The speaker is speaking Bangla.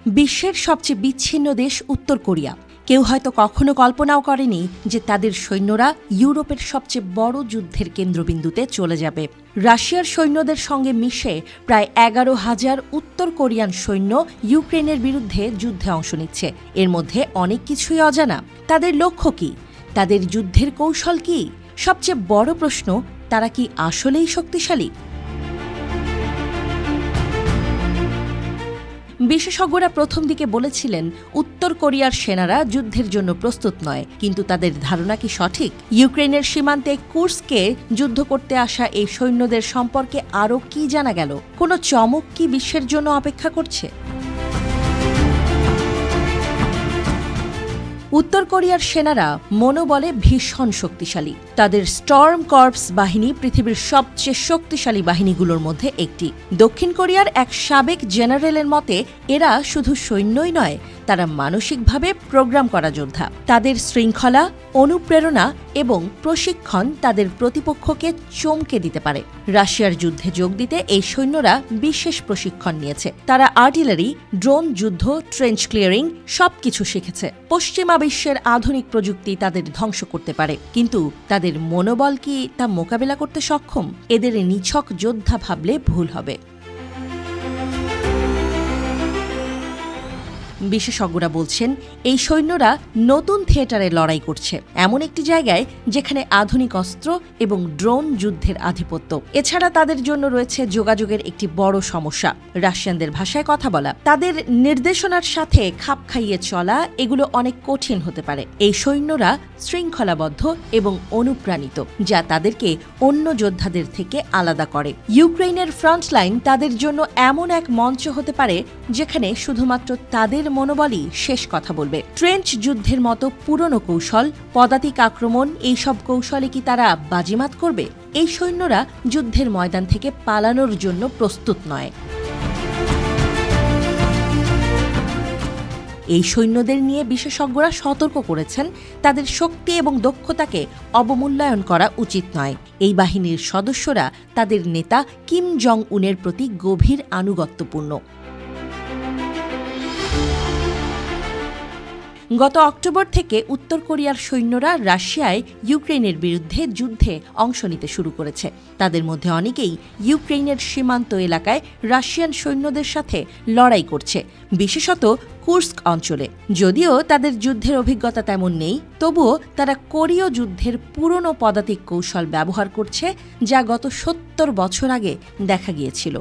বিশ্বের সবচেয়ে বিচ্ছিন্ন দেশ উত্তর কোরিয়া। কেউ হয়তো কখনো কল্পনাও করেনি যে তাদের সৈন্যরা ইউরোপের সবচেয়ে বড় যুদ্ধের কেন্দ্রবিন্দুতে চলে যাবে। রাশিয়ার সৈন্যদের সঙ্গে মিশে প্রায় 11,000 উত্তর কোরিয়ান সৈন্য ইউক্রেনের বিরুদ্ধে যুদ্ধে অংশ নিচ্ছে। এর মধ্যে অনেক কিছুই অজানা। তাদের লক্ষ্য কী? তাদের যুদ্ধের কৌশল কী? সবচেয়ে বড় প্রশ্ন, তারা কি আসলেই শক্তিশালী? বিশেষজ্ঞরা প্রথম দিকে বলেছিলেন উত্তর কোরিয়ার সেনারা যুদ্ধের জন্য প্রস্তুত নয়, কিন্তু তাদের ধারণা কি সঠিক? ইউক্রেনের সীমান্তে কুর্স্কে যুদ্ধ করতে আসা এই সৈন্যদের সম্পর্কে আরও কি জানা গেল? কোনো চমক কি বিশ্বের জন্য অপেক্ষা করছে? উত্তর কোরিয়ার সেনারা মনোবলে ভীষণ শক্তিশালী। তাদের স্টর্ম কর্পস বাহিনী পৃথিবীর সবচেয়ে শক্তিশালী বাহিনীগুলোর মধ্যে একটি। দক্ষিণ কোরিয়ার এক সাবেক জেনারেলের মতে এরা শুধু সৈন্যই নয়, তারা মানসিকভাবে প্রোগ্রাম করা যোদ্ধা। তাদের শৃঙ্খলা, অনুপ্রেরণা এবং প্রশিক্ষণ তাদের প্রতিপক্ষকে চমকে দিতে পারে। রাশিয়ার যুদ্ধে যোগ দিতে এই সৈন্যরা বিশেষ প্রশিক্ষণ নিয়েছে। তারা আর্টিলারি, ড্রোন যুদ্ধ, ট্রেঞ্চ ক্লিয়ারিং সবকিছু শিখেছে। পশ্চিমা বিশ্বের আধুনিক প্রযুক্তি তাদের ধ্বংস করতে পারে, কিন্তু তাদের মনোবল কি তা মোকাবেলা করতে সক্ষম? এদের নিছক যোদ্ধা ভাবলে ভুল হবে। বিশেষজ্ঞরা বলছেন এই সৈন্যরা নতুন থিয়েটারে লড়াই করছে, এমন একটি জায়গায় যেখানে আধুনিক অস্ত্র এবং ড্রোন যুদ্ধের আধিপত্য। এছাড়া তাদের জন্য রয়েছে যোগাযোগের একটি বড় সমস্যা, রাশিয়ানদের ভাষায় কথা বলা। তাদের নির্দেশনার সাথে খাপ খাইয়ে চলা এগুলো অনেক কঠিন হতে পারে। এই সৈন্যরা শৃঙ্খলাবদ্ধ এবং অনুপ্রাণিত, যা তাদেরকে অন্য যোদ্ধাদের থেকে আলাদা করে। ইউক্রেনের ফ্রন্টলাইন তাদের জন্য এমন এক মঞ্চ হতে পারে যেখানে শুধুমাত্র তাদের মনোবলই শেষ কথা বলবে। ট্রেঞ্চ যুদ্ধের মতো পুরনো কৌশল, পদাতিক আক্রমণ, এইসব কৌশলে কি তারা বাজিমাত করবে? এই সৈন্যরা যুদ্ধের ময়দান থেকে পালানোর জন্য প্রস্তুত নয়। এই সৈন্যদের নিয়ে বিশেষজ্ঞরা সতর্ক করেছেন, তাদের শক্তি এবং দক্ষতাকে অবমূল্যায়ন করা উচিত নয়। এই বাহিনীর সদস্যরা তাদের নেতা কিম জং উনের প্রতি গভীর আনুগত্যপূর্ণ। গত অক্টোবর থেকে উত্তর কোরিয়ার সৈন্যরা রাশিয়ায় ইউক্রেনের বিরুদ্ধে যুদ্ধে অংশ নিতে শুরু করেছে। তাদের মধ্যে অনেকেই ইউক্রেনের সীমান্ত এলাকায় রাশিয়ান সৈন্যদের সাথে লড়াই করছে, বিশেষত কুর্স্ক অঞ্চলে। যদিও তাদের যুদ্ধের অভিজ্ঞতা তেমন নেই, তবুও তারা কোরীয় যুদ্ধের পুরনো পদাতিক কৌশল ব্যবহার করছে, যা গত 70 বছর আগে দেখা গিয়েছিল।